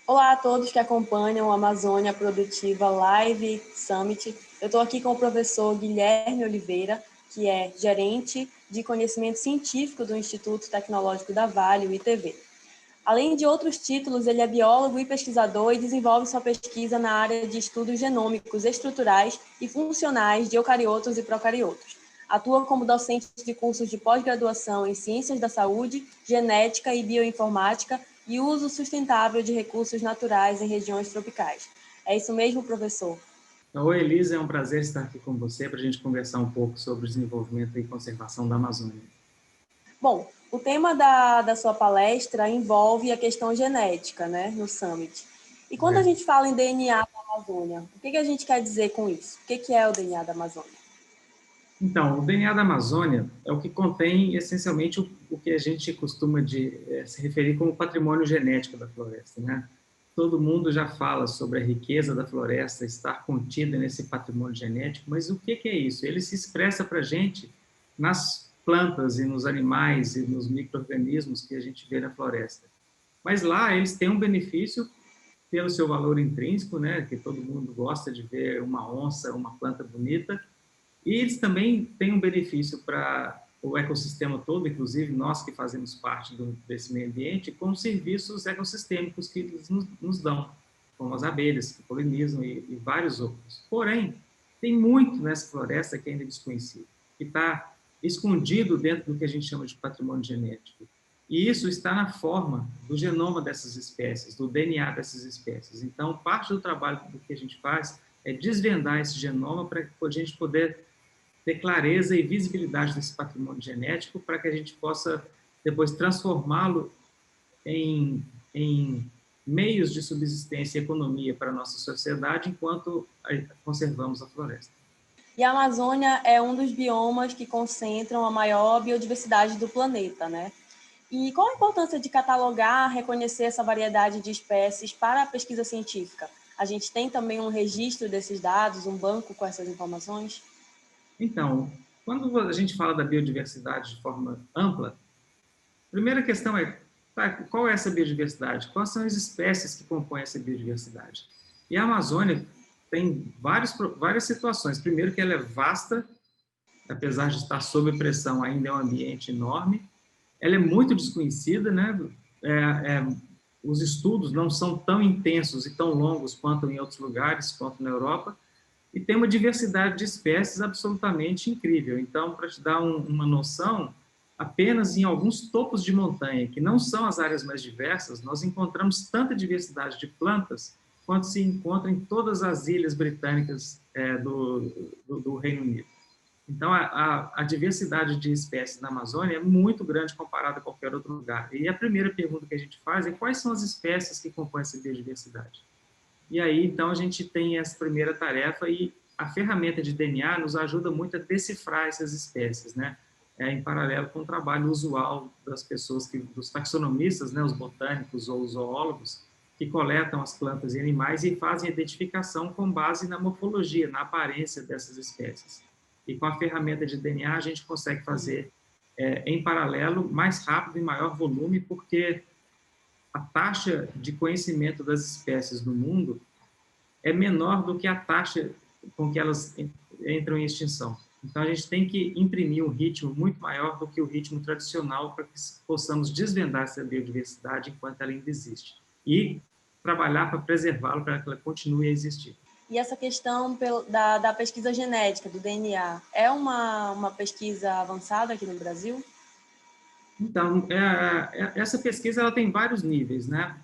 Olá a todos que acompanham o Amazônia Produtiva Live Summit. Eu estou aqui com o professor Guilherme Oliveira, que é gerente de conhecimento científico do Instituto Tecnológico da Vale, o ITV. Além de outros títulos, ele é biólogo e pesquisador e desenvolve sua pesquisa na área de estudos genômicos estruturais e funcionais de eucariotos e procariotos. Atua como docente de cursos de pós-graduação em Ciências da Saúde, Genética e Bioinformática e uso sustentável de recursos naturais em regiões tropicais. É isso mesmo, professor? Oi, Elisa, é um prazer estar aqui com você para a gente conversar um pouco sobre o desenvolvimento e conservação da Amazônia. Bom, o tema da sua palestra envolve a questão genética, né, no Summit. E quando a gente fala em DNA da Amazônia, o que a gente quer dizer com isso? O que é o DNA da Amazônia? Então, o DNA da Amazônia é o que contém, essencialmente, o que a gente costuma se referir como patrimônio genético da floresta, né? Todo mundo já fala sobre a riqueza da floresta estar contida nesse patrimônio genético, mas o que é isso? Ele se expressa para a gente nas plantas e nos animais e nos micro-organismos que a gente vê na floresta. Mas lá eles têm um benefício pelo seu valor intrínseco, né, que todo mundo gosta de ver uma onça, uma planta bonita, e eles também têm um benefício para o ecossistema todo, inclusive nós que fazemos parte desse meio ambiente, com serviços ecossistêmicos que eles nos dão, como as abelhas que polinizam e vários outros. Porém, tem muito nessa floresta que ainda é desconhecido, que está escondido dentro do que a gente chama de patrimônio genético. E isso está na forma do genoma dessas espécies, do DNA dessas espécies. Então, parte do trabalho do que a gente faz é desvendar esse genoma para a gente poder ter clareza e visibilidade desse patrimônio genético para que a gente possa depois transformá-lo em meios de subsistência e economia para a nossa sociedade enquanto conservamos a floresta. E a Amazônia é um dos biomas que concentram a maior biodiversidade do planeta, né? E qual a importância de catalogar, reconhecer essa variedade de espécies para a pesquisa científica? A gente tem também um registro desses dados, um banco com essas informações? Então, quando a gente fala da biodiversidade de forma ampla, a primeira questão é, tá, qual é essa biodiversidade? Quais são as espécies que compõem essa biodiversidade? E a Amazônia tem várias situações. Primeiro que ela é vasta, apesar de estar sob pressão, ainda é um ambiente enorme. Ela é muito desconhecida, né? Os estudos não são tão intensos e tão longos quanto em outros lugares, quanto na Europa, e tem uma diversidade de espécies absolutamente incrível. Então, para te dar uma noção, apenas em alguns topos de montanha, que não são as áreas mais diversas, nós encontramos tanta diversidade de plantas quanto se encontra em todas as ilhas britânicas do Reino Unido. Então, a diversidade de espécies na Amazônia é muito grande comparada a qualquer outro lugar. E a primeira pergunta que a gente faz é quais são as espécies que compõem essa biodiversidade? E aí, então, a gente tem essa primeira tarefa e a ferramenta de DNA nos ajuda muito a decifrar essas espécies, né? Em paralelo com o trabalho usual das pessoas, dos taxonomistas, né, os botânicos ou os zoólogos, que coletam as plantas e animais e fazem a identificação com base na morfologia, na aparência dessas espécies. E com a ferramenta de DNA a gente consegue fazer, em paralelo, mais rápido e maior volume, porque a taxa de conhecimento das espécies no mundo é menor do que a taxa com que elas entram em extinção. Então, a gente tem que imprimir um ritmo muito maior do que o ritmo tradicional para que possamos desvendar essa biodiversidade enquanto ela ainda existe. E trabalhar para preservá-la, para que ela continue a existir. E essa questão da pesquisa genética, do DNA, é uma pesquisa avançada aqui no Brasil? Então, essa pesquisa ela tem vários níveis, né?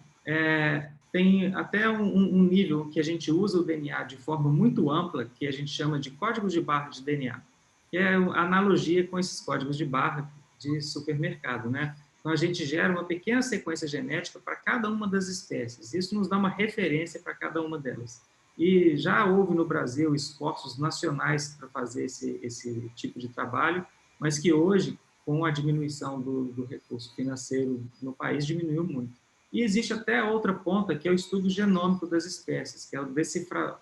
Tem até um nível que a gente usa o DNA de forma muito ampla, que a gente chama de códigos de barra de DNA, que é a analogia com esses códigos de barra de supermercado, né? Então, a gente gera uma pequena sequência genética para cada uma das espécies. Isso nos dá uma referência para cada uma delas. E já houve no Brasil esforços nacionais para fazer esse tipo de trabalho, mas que hoje, com a diminuição do recurso financeiro no país, diminuiu muito. E existe até outra ponta, que é o estudo genômico das espécies, que é o decifrar,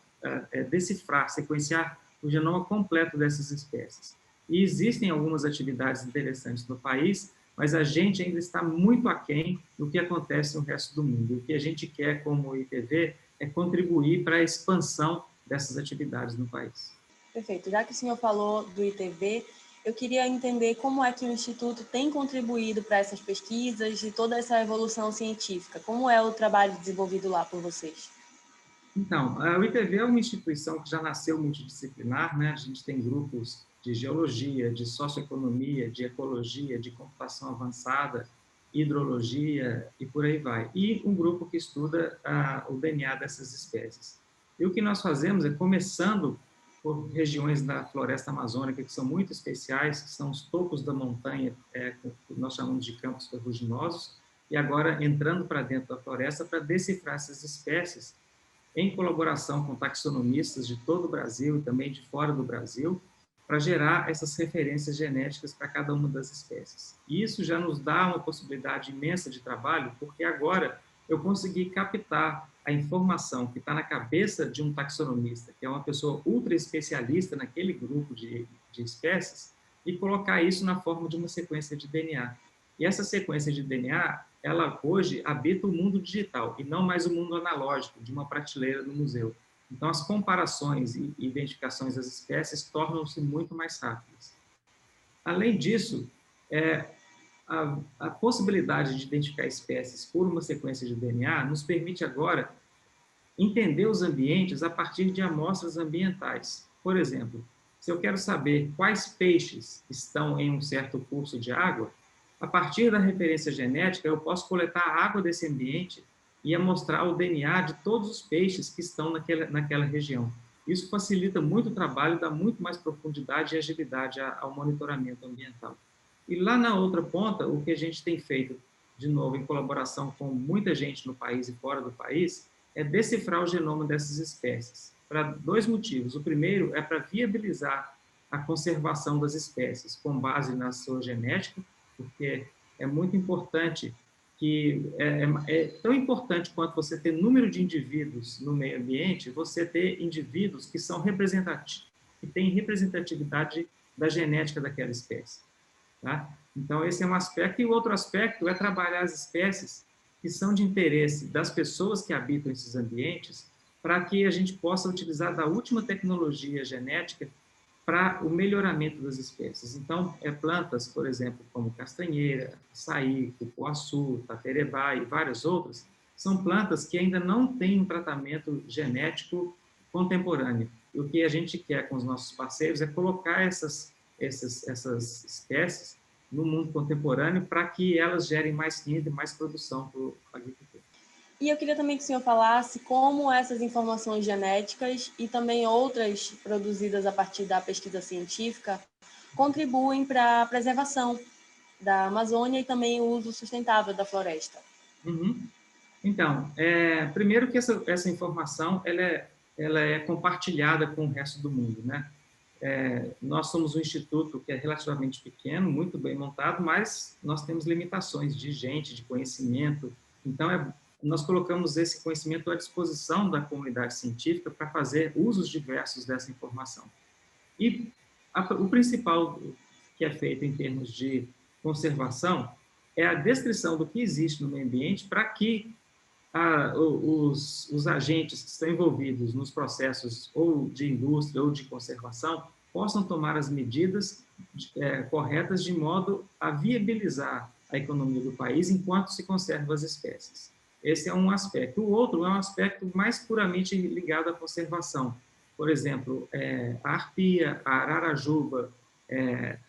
sequenciar o genoma completo dessas espécies. E existem algumas atividades interessantes no país mas a gente ainda está muito aquém do que acontece no resto do mundo. O que a gente quer como ITV é contribuir para a expansão dessas atividades no país. Perfeito. Já que o senhor falou do ITV, eu queria entender como é que o Instituto tem contribuído para essas pesquisas e toda essa evolução científica. Como é o trabalho desenvolvido lá por vocês? Então, o ITV é uma instituição que já nasceu multidisciplinar, né? A gente tem grupos de geologia, de socioeconomia, de ecologia, de computação avançada, hidrologia e por aí vai. E um grupo que estuda o DNA dessas espécies. E o que nós fazemos é, começando por regiões da floresta amazônica que são muito especiais, que são os topos da montanha, que nós chamamos de campos ferruginosos, e agora entrando para dentro da floresta para decifrar essas espécies em colaboração com taxonomistas de todo o Brasil e também de fora do Brasil, para gerar essas referências genéticas para cada uma das espécies. E isso já nos dá uma possibilidade imensa de trabalho, porque agora eu consegui captar a informação que está na cabeça de um taxonomista, que é uma pessoa ultra especialista naquele grupo de espécies, e colocar isso na forma de uma sequência de DNA. E essa sequência de DNA, ela hoje habita o mundo digital e não mais o mundo analógico, de uma prateleira no museu. Então, as comparações e identificações das espécies tornam-se muito mais rápidas. Além disso, a possibilidade de identificar espécies por uma sequência de DNA nos permite agora entender os ambientes a partir de amostras ambientais. Por exemplo, se eu quero saber quais peixes estão em um certo curso de água, a partir da referência genética, eu posso coletar a água desse ambiente e amostrar o DNA de todos os peixes que estão naquela região. Isso facilita muito o trabalho, dá muito mais profundidade e agilidade ao monitoramento ambiental. E lá na outra ponta, o que a gente tem feito, de novo, em colaboração com muita gente no país e fora do país, é decifrar o genoma dessas espécies, para dois motivos. O primeiro é para viabilizar a conservação das espécies com base na sua genética, porque é muito importante é tão importante quanto você ter número de indivíduos no meio ambiente, você ter indivíduos que são representativos, que têm representatividade da genética daquela espécie. Tá? Então, esse é um aspecto. E o outro aspecto é trabalhar as espécies que são de interesse das pessoas que habitam esses ambientes, para que a gente possa utilizar da última tecnologia genética para o melhoramento das espécies. Então, plantas, por exemplo, como castanheira, açaí, cupuaçu, taterebá e várias outras, são plantas que ainda não têm um tratamento genético contemporâneo. E o que a gente quer com os nossos parceiros é colocar essas espécies no mundo contemporâneo para que elas gerem mais renda e mais produção para o agricultor. E eu queria também que o senhor falasse como essas informações genéticas e também outras produzidas a partir da pesquisa científica contribuem para a preservação da Amazônia e também o uso sustentável da floresta. Uhum. Então, primeiro que essa informação ela é compartilhada com o resto do mundo, né? Nós somos um instituto que é relativamente pequeno, muito bem montado, mas nós temos limitações de gente, de conhecimento. Então, nós colocamos esse conhecimento à disposição da comunidade científica para fazer usos diversos dessa informação. E o principal que é feito em termos de conservação é a descrição do que existe no meio ambiente para que os agentes que estão envolvidos nos processos ou de indústria ou de conservação possam tomar as medidas corretas de modo a viabilizar a economia do país enquanto se conservam as espécies. Esse é um aspecto. O outro é um aspecto mais puramente ligado à conservação. Por exemplo, a arpia, a ararajuba,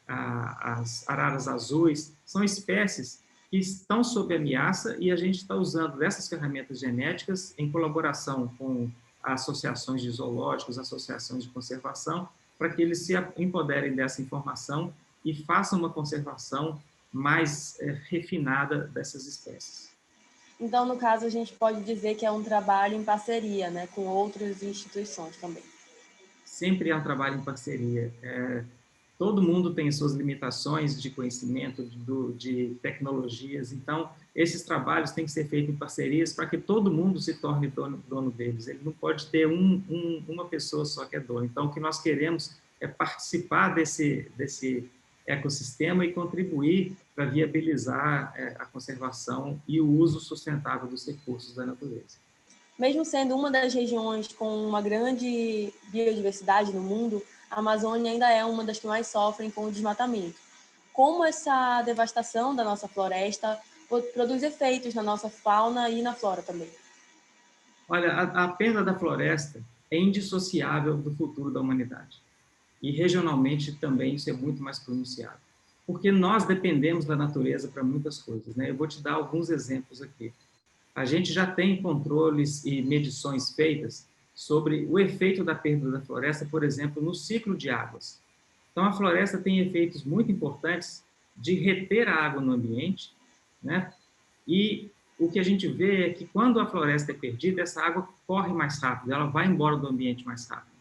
as araras azuis, são espécies que estão sob ameaça e a gente está usando dessas ferramentas genéticas em colaboração com associações de zoológicos, associações de conservação, para que eles se empoderem dessa informação e façam uma conservação mais refinada dessas espécies. Então, no caso, a gente pode dizer que é um trabalho em parceria, né, com outras instituições também. Sempre é um trabalho em parceria. Todo mundo tem suas limitações de conhecimento, de tecnologias, então esses trabalhos têm que ser feitos em parcerias para que todo mundo se torne dono deles. Ele não pode ter uma pessoa só que é dono. Então, o que nós queremos é participar desse ecossistema e contribuir para viabilizar a conservação e o uso sustentável dos recursos da natureza. Mesmo sendo uma das regiões com uma grande biodiversidade no mundo, a Amazônia ainda é uma das que mais sofrem com o desmatamento. Como essa devastação da nossa floresta produz efeitos na nossa fauna e na flora também? Olha, a perda da floresta é indissociável do futuro da humanidade. E regionalmente também isso é muito mais pronunciado. Porque nós dependemos da natureza para muitas coisas, né? Eu vou te dar alguns exemplos aqui. A gente já tem controles e medições feitas sobre o efeito da perda da floresta, por exemplo, no ciclo de águas. Então, a floresta tem efeitos muito importantes de reter a água no ambiente, né? E o que a gente vê é que quando a floresta é perdida, essa água corre mais rápido, ela vai embora do ambiente mais rápido.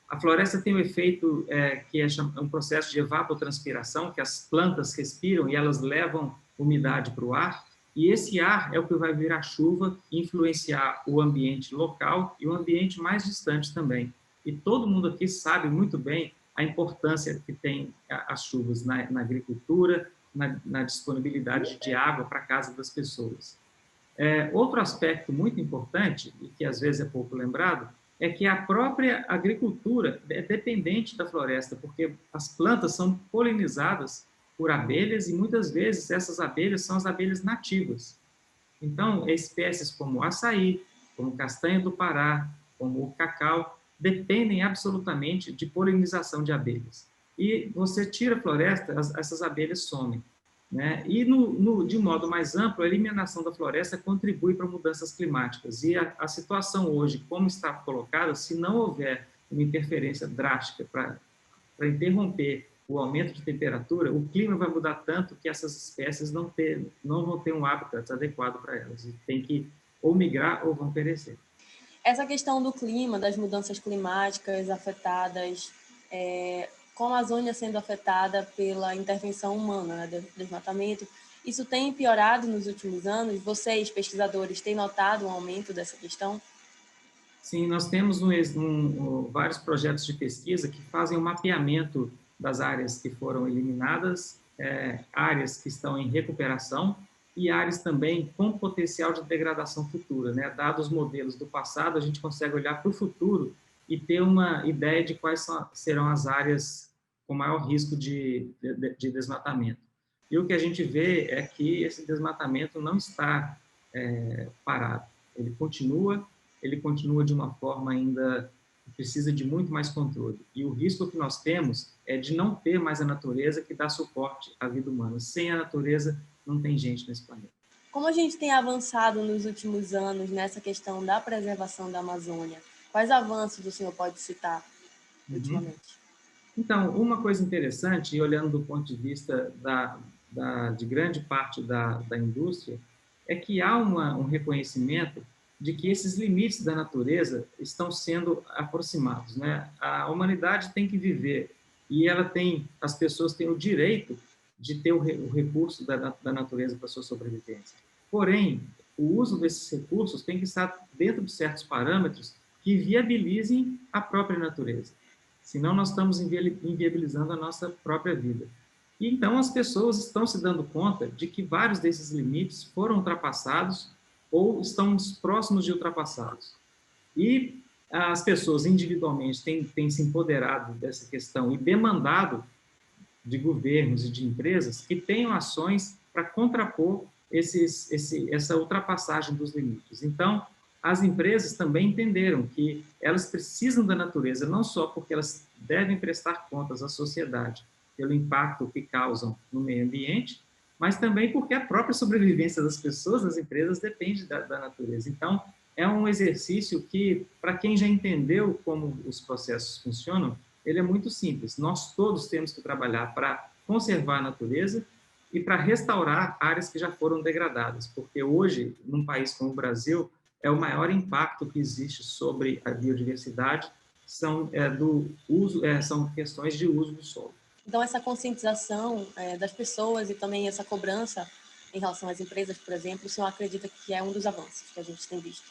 A floresta tem um efeito que é um processo de evapotranspiração, que as plantas respiram e elas levam umidade para o ar, e esse ar é o que vai virar chuva e influenciar o ambiente local e o ambiente mais distante também. E todo mundo aqui sabe muito bem a importância que tem as chuvas na agricultura, na disponibilidade de água para a casa das pessoas. Outro aspecto muito importante, e que às vezes é pouco lembrado, é que a própria agricultura é dependente da floresta, porque as plantas são polinizadas por abelhas e muitas vezes essas abelhas são as abelhas nativas. Então, espécies como o açaí, como castanha do Pará, como o cacau, dependem absolutamente de polinização de abelhas. E você tira a floresta, essas abelhas somem. Né? E, de modo mais amplo, a eliminação da floresta contribui para mudanças climáticas. E a situação hoje, como está colocada, se não houver uma interferência drástica para interromper o aumento de temperatura, o clima vai mudar tanto que essas espécies não vão ter um habitat adequado para elas. E tem que ou migrar ou vão perecer. Essa questão do clima, das mudanças climáticas afetadas, com a Amazônia sendo afetada pela intervenção humana, né, do desmatamento, isso tem piorado nos últimos anos? Vocês, pesquisadores, têm notado um aumento dessa questão? Sim, nós temos vários projetos de pesquisa que fazem o mapeamento das áreas que foram eliminadas, áreas que estão em recuperação e áreas também com potencial de degradação futura. Né? Dados os modelos do passado, a gente consegue olhar para o futuro e ter uma ideia de quais serão as áreas com maior risco de desmatamento. E o que a gente vê é que esse desmatamento não está parado, ele continua de uma forma ainda que precisa de muito mais controle. E o risco que nós temos é de não ter mais a natureza que dá suporte à vida humana. Sem a natureza, não tem gente nesse planeta. Como a gente tem avançado nos últimos anos nessa questão da preservação da Amazônia? Quais avanços o senhor pode citar ultimamente? Então, uma coisa interessante, e olhando do ponto de vista de grande parte da indústria, é que há um reconhecimento de que esses limites da natureza estão sendo aproximados, né? A humanidade tem que viver e as pessoas têm o direito de ter o recurso da natureza para a sua sobrevivência. Porém, o uso desses recursos tem que estar dentro de certos parâmetros que viabilizem a própria natureza. Senão, nós estamos inviabilizando a nossa própria vida. E, então, as pessoas estão se dando conta de que vários desses limites foram ultrapassados ou estão próximos de ultrapassados. E as pessoas individualmente têm se empoderado dessa questão e demandado de governos e de empresas que tenham ações para contrapor essa ultrapassagem dos limites. Então, as empresas também entenderam que elas precisam da natureza, não só porque elas devem prestar contas à sociedade pelo impacto que causam no meio ambiente, mas também porque a própria sobrevivência das pessoas, das empresas, depende da natureza. Então, é um exercício que, para quem já entendeu como os processos funcionam, ele é muito simples. Nós todos temos que trabalhar para conservar a natureza e para restaurar áreas que já foram degradadas, porque hoje, num país como o Brasil, o maior impacto que existe sobre a biodiversidade são questões de uso do solo. Então, essa conscientização das pessoas e também essa cobrança em relação às empresas, por exemplo, o senhor acredita que é um dos avanços que a gente tem visto?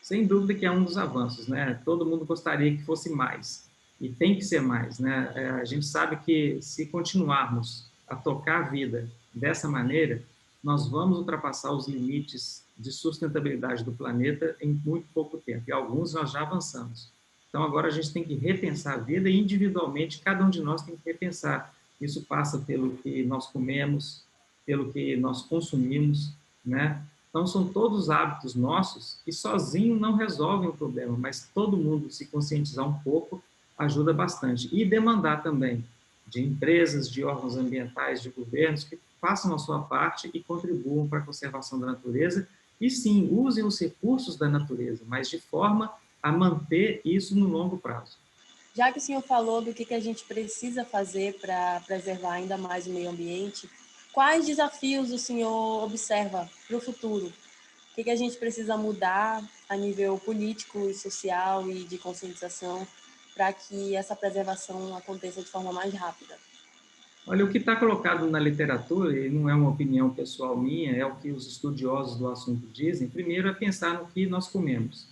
Sem dúvida que é um dos avanços, né? Todo mundo gostaria que fosse mais, e tem que ser mais, né? A gente sabe que se continuarmos a tocar a vida dessa maneira, nós vamos ultrapassar os limites de sustentabilidade do planeta em muito pouco tempo, e alguns nós já avançamos. Então, agora a gente tem que repensar a vida e, individualmente, cada um de nós tem que repensar. Isso passa pelo que nós comemos, pelo que nós consumimos, né? Então, são todos hábitos nossos que sozinho não resolvem o problema, mas todo mundo se conscientizar um pouco ajuda bastante. E demandar também de empresas, de órgãos ambientais, de governos que façam a sua parte e contribuam para a conservação da natureza e, sim, usem os recursos da natureza, mas de forma a manter isso no longo prazo. Já que o senhor falou do que a gente precisa fazer para preservar ainda mais o meio ambiente, quais desafios o senhor observa para o futuro? O que a gente precisa mudar a nível político e social e de conscientização para que essa preservação aconteça de forma mais rápida? Olha, o que está colocado na literatura, e não é uma opinião pessoal minha, é o que os estudiosos do assunto dizem, primeiro é pensar no que nós comemos,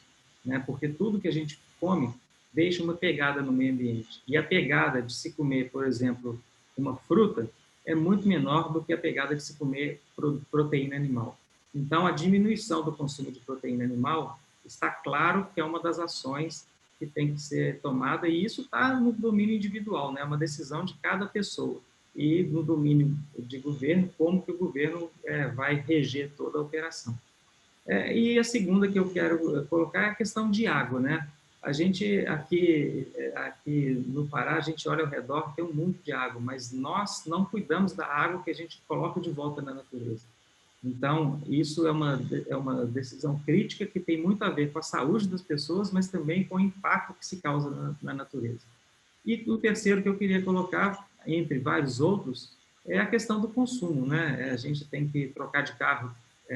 né? Porque tudo que a gente come deixa uma pegada no meio ambiente. E a pegada de se comer, por exemplo, uma fruta, é muito menor do que a pegada de se comer proteína animal. Então, a diminuição do consumo de proteína animal está claro que é uma das ações que tem que ser tomada, e isso está no domínio individual, né? É uma decisão de cada pessoa. E no domínio de governo, como que o governo vai reger toda a operação. E a segunda que eu quero colocar é a questão de água, né? A gente aqui no Pará, a gente olha ao redor, tem um mundo de água, mas nós não cuidamos da água que a gente coloca de volta na natureza. Então, isso é uma decisão crítica que tem muito a ver com a saúde das pessoas, mas também com o impacto que se causa na natureza. E o terceiro que eu queria colocar, entre vários outros, é a questão do consumo, né? A gente tem que trocar de carro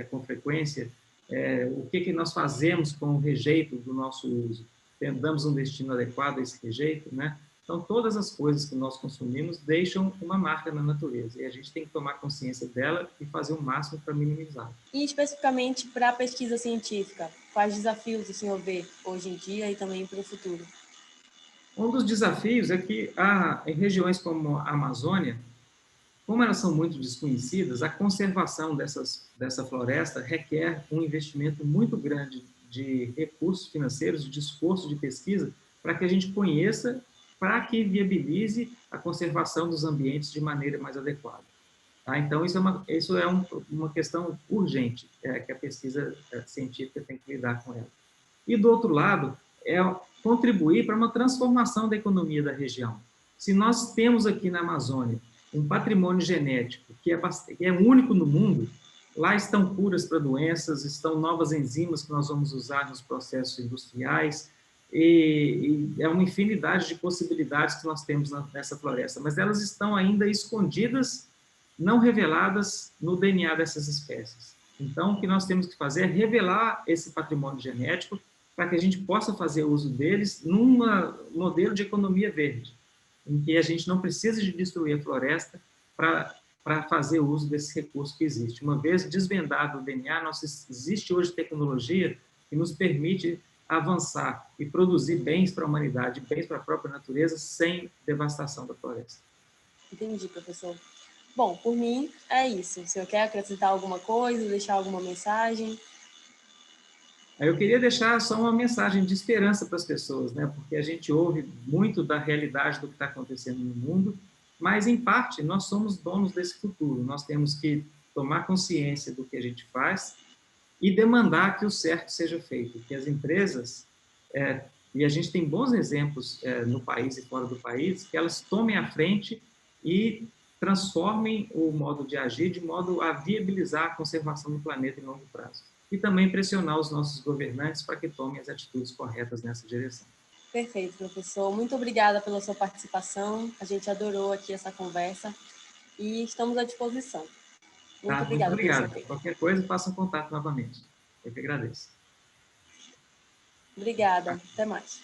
com frequência. O que nós fazemos com o rejeito do nosso uso? Damos um destino adequado a esse rejeito, né? Então, todas as coisas que nós consumimos deixam uma marca na natureza e a gente tem que tomar consciência dela e fazer o máximo para minimizar. E especificamente para a pesquisa científica, quais desafios o senhor vê hoje em dia e também para o futuro? Um dos desafios é que em regiões como a Amazônia, como elas são muito desconhecidas, a conservação dessa floresta requer um investimento muito grande de recursos financeiros, de esforço de pesquisa, para que a gente conheça, para que viabilize a conservação dos ambientes de maneira mais adequada. Tá? Então, isso é uma questão urgente, que a pesquisa científica tem que lidar com ela. E, do outro lado, é contribuir para uma transformação da economia da região. Se nós temos aqui na Amazônia um patrimônio genético que é único no mundo, lá estão curas para doenças, estão novas enzimas que nós vamos usar nos processos industriais, e é uma infinidade de possibilidades que nós temos nessa floresta, mas elas estão ainda escondidas, não reveladas no DNA dessas espécies. Então, o que nós temos que fazer é revelar esse patrimônio genético para que a gente possa fazer uso deles num modelo de economia verde, em que a gente não precisa de destruir a floresta para fazer uso desse recurso que existe. Uma vez desvendado o DNA, existe hoje tecnologia que nos permite avançar e produzir bens para a humanidade, bens para a própria natureza, sem devastação da floresta. Entendi, professor. Bom, por mim é isso. O senhor quer acrescentar alguma coisa, deixar alguma mensagem? Eu queria deixar só uma mensagem de esperança para as pessoas, né? Porque a gente ouve muito da realidade do que está acontecendo no mundo, mas, em parte, nós somos donos desse futuro. Nós temos que tomar consciência do que a gente faz e demandar que o certo seja feito, que as empresas, e a gente tem bons exemplos no país e fora do país, que elas tomem a frente e transformem o modo de agir de modo a viabilizar a conservação do planeta em longo prazo. E também pressionar os nossos governantes para que tomem as atitudes corretas nessa direção. Perfeito, professor. Muito obrigada pela sua participação. A gente adorou aqui essa conversa e estamos à disposição. Muito Tá? Muito obrigada pelo seu obrigado. tempo. Qualquer coisa, faça um contato novamente. Eu que agradeço. Obrigada. Até mais.